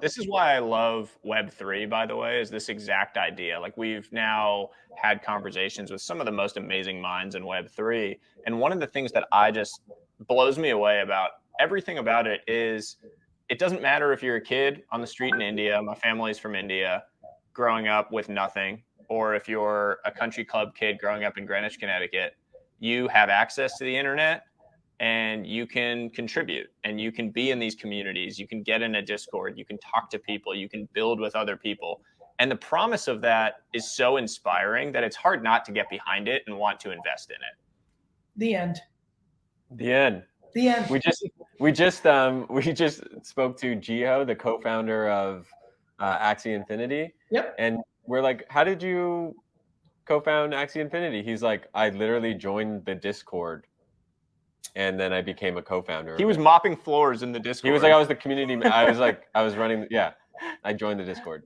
This is why I love Web3, by the way, is this exact idea. Like we've now had conversations with some of the most amazing minds in Web3. And one of the things that I just blows me away about everything about it is it doesn't matter if you're a kid on the street in India, my family's from India, growing up with nothing, or if you're a country club kid growing up in Greenwich, Connecticut, you have access to the internet and you can contribute and you can be in these communities. You can get in a Discord, you can talk to people, you can build with other people. And the promise of that is so inspiring that it's hard not to get behind it and want to invest in it. The end. The end. The end. We just spoke to Gio, the co-founder of Axie Infinity. Yep. And we're like, how did you co-found Axie Infinity? He's like, I literally joined the Discord and then I became a co-founder. He was mopping floors in the Discord. He was like, I was the community. I was running. Yeah, I joined the Discord.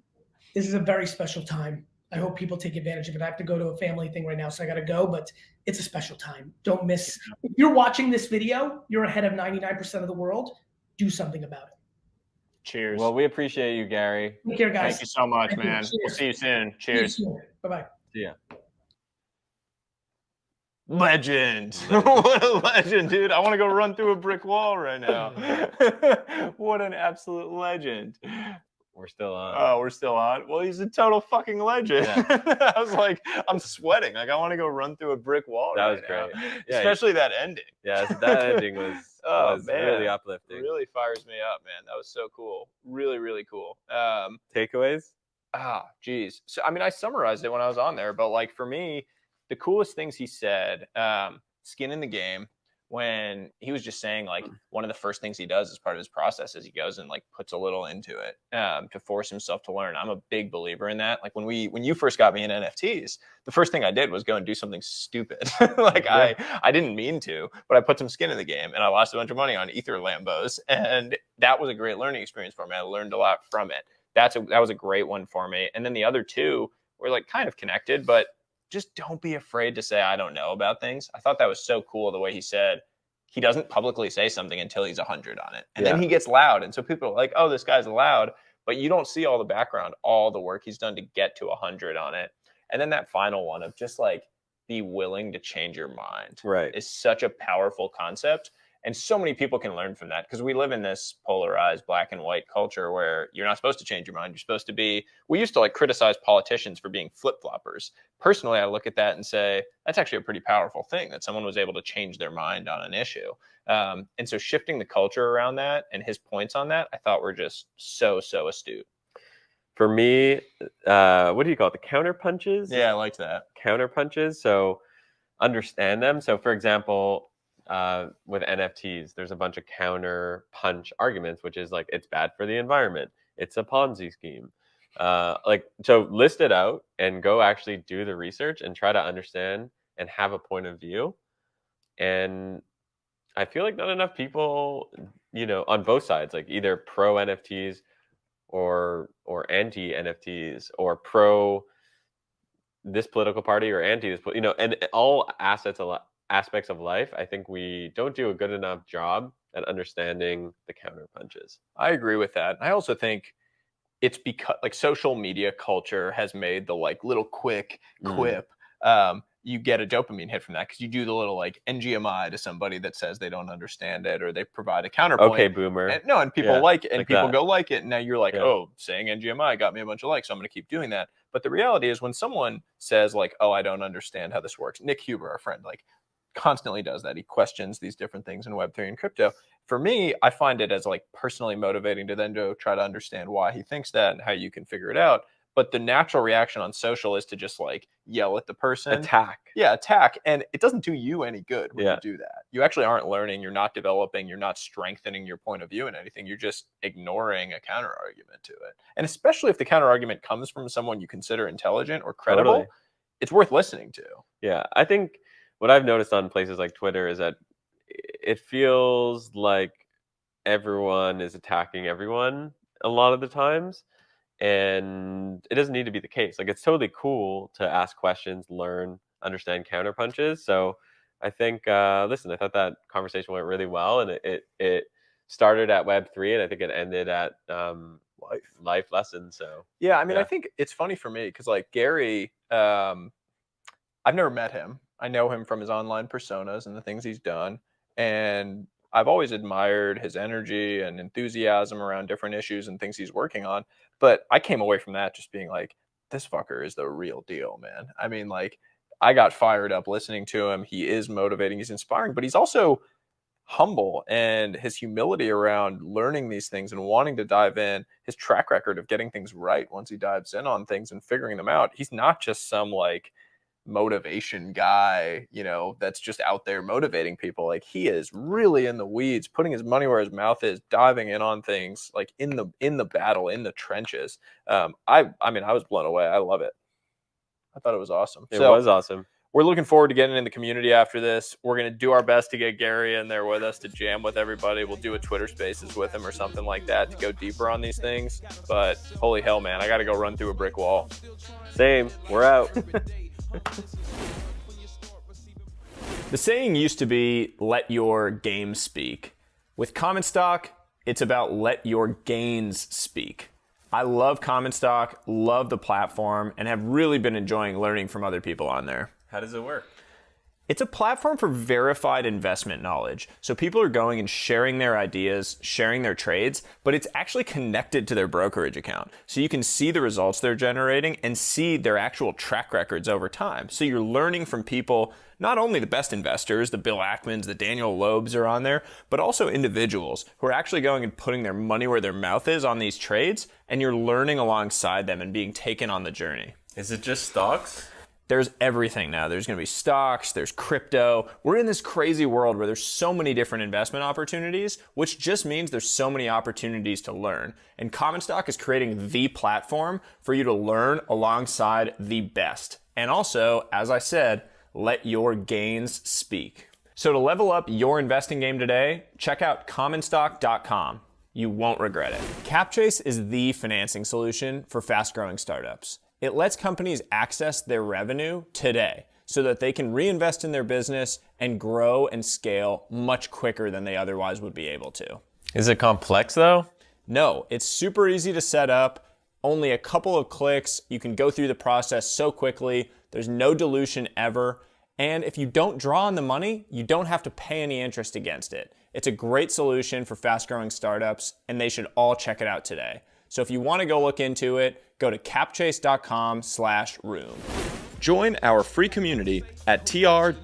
This is a very special time. I hope people take advantage of it. I have to go to a family thing right now, so I got to go, but it's a special time. Don't miss. If you're watching this video, you're ahead of 99% of the world. Do something about it. Cheers. Well, we appreciate you, Gary. Take care, guys. Thank you so much, man. We'll see you soon. Cheers. Bye-bye. See ya. Legend. What a legend, dude. I want to go run through a brick wall right now. What an absolute legend. We're still on. Oh, we're still on? Well, he's a total fucking legend. Yeah. I was like, I'm sweating. Like, I want to go run through a brick wall that right was great. now. Yeah, especially that ending. Yeah, that ending was, really uplifting. It really fires me up, man. That was so cool. Really, really cool. Takeaways? Geez. So, I mean, I summarized it when I was on there, but like for me, the coolest things he said, skin in the game, when he was just saying like one of the first things he does as part of his process is he goes and like puts a little into it to force himself to learn. I'm a big believer in that. Like when you first got me in NFTs, the first thing I did was go and do something stupid. Like yeah. I didn't mean to, but I put some skin in the game and I lost a bunch of money on Ether Lambos. And that was a great learning experience for me. I learned a lot from it. That was a great one for me. And then the other two were like kind of connected, but just don't be afraid to say, I don't know about things. I thought that was so cool the way he said he doesn't publicly say something until he's 100 on it. And then he gets loud. And so people are like, oh, this guy's loud. But you don't see all the background, all the work he's done to get to 100 on it. And then that final one of just like be willing to change your mind is such a powerful concept. And so many people can learn from that because we live in this polarized black and white culture where you're not supposed to change your mind. You're supposed to be, we used to like criticize politicians for being flip-floppers. Personally, I look at that and say, that's actually a pretty powerful thing that someone was able to change their mind on an issue. And so shifting the culture around that and his points on that, I thought were just so astute. For me, what do you call it? The counter punches? Yeah, I liked that. Counter punches. So understand them. So for example, with NFTs, there's a bunch of counter punch arguments, which is like, it's bad for the environment. It's a Ponzi scheme. So list it out and go actually do the research and try to understand and have a point of view. And I feel like not enough people, on both sides, like either pro NFTs or anti NFTs or pro this political party or anti this, and all aspects of life, I think we don't do a good enough job at understanding the counter punches. I agree with that. I also think it's because like social media culture has made the like little quick quip. You get a dopamine hit from that because you do the little like NGMI to somebody that says they don't understand it or they provide a counterpoint. Okay, boomer. And people like it and like people go like it. And now you're like, oh, saying NGMI got me a bunch of likes, so I'm going to keep doing that. But the reality is when someone says like, oh, I don't understand how this works. Nick Huber, our friend, like constantly does that. He questions these different things in Web3 and crypto. For me, I find it as like personally motivating to then go try to understand why he thinks that and how you can figure it out. But the natural reaction on social is to just like yell at the person. Attack. Yeah, attack. And it doesn't do you any good when you do that. You actually aren't learning. You're not developing. You're not strengthening your point of view in anything. You're just ignoring a counter argument to it. And especially if the counter argument comes from someone you consider intelligent or credible, it's worth listening to. Yeah, I think what I've noticed on places like Twitter is that it feels like everyone is attacking everyone a lot of the times. And it doesn't need to be the case. Like, it's totally cool to ask questions, learn, understand counter punches. So I think, listen, I thought that conversation went really well. And it started at Web3 and I think it ended at life lessons. So yeah, I mean, Yeah. I think it's funny for me because like Gary, I've never met him. I know him from his online personas and the things he's done. And I've always admired his energy and enthusiasm around different issues and things he's working on. But I came away from that just being like, this fucker is the real deal, man. I mean, like, I got fired up listening to him. He is motivating, he's inspiring, but he's also humble, and his humility around learning these things and wanting to dive in, his track record of getting things right once he dives in on things and figuring them out. He's not just some like motivation guy, you know, that's just out there motivating people. Like, he is really in the weeds, putting his money where his mouth is, diving in on things like in the battle, in the trenches. I mean, I was blown away. I love it. I thought it was awesome. It was awesome. We're looking forward to getting in the community after this. We're going to do our best to get Gary in there with us to jam with everybody. We'll do a Twitter Spaces with him or something like that to go deeper on these things. But holy hell, man, I got to go run through a brick wall. Same. We're out. The saying used to be, let your game speak. With Common Stock, it's about let your gains speak. I love Common Stock, love the platform, and have really been enjoying learning from other people on there. How does it work? It's a platform for verified investment knowledge. So people are going and sharing their ideas, sharing their trades, but it's actually connected to their brokerage account. So you can see the results they're generating and see their actual track records over time. So you're learning from people, not only the best investors, the Bill Ackmans, the Daniel Loebs are on there, but also individuals who are actually going and putting their money where their mouth is on these trades, and you're learning alongside them and being taken on the journey. Is it just stocks? There's everything now. There's going to be stocks, there's crypto. We're in this crazy world where there's so many different investment opportunities, which just means there's so many opportunities to learn. And Common Stock is creating the platform for you to learn alongside the best. And also, as I said, let your gains speak. So to level up your investing game today, check out commonstock.com. You won't regret it. CapChase is the financing solution for fast-growing startups. It lets companies access their revenue today so that they can reinvest in their business and grow and scale much quicker than they otherwise would be able to. Is it complex though? No, it's super easy to set up. Only a couple of clicks. You can go through the process so quickly. There's no dilution ever. And if you don't draw on the money, you don't have to pay any interest against it. It's a great solution for fast-growing startups, and they should all check it out today. So if you want to go look into it, go to capchase.com/room. Join our free community at trwih.com.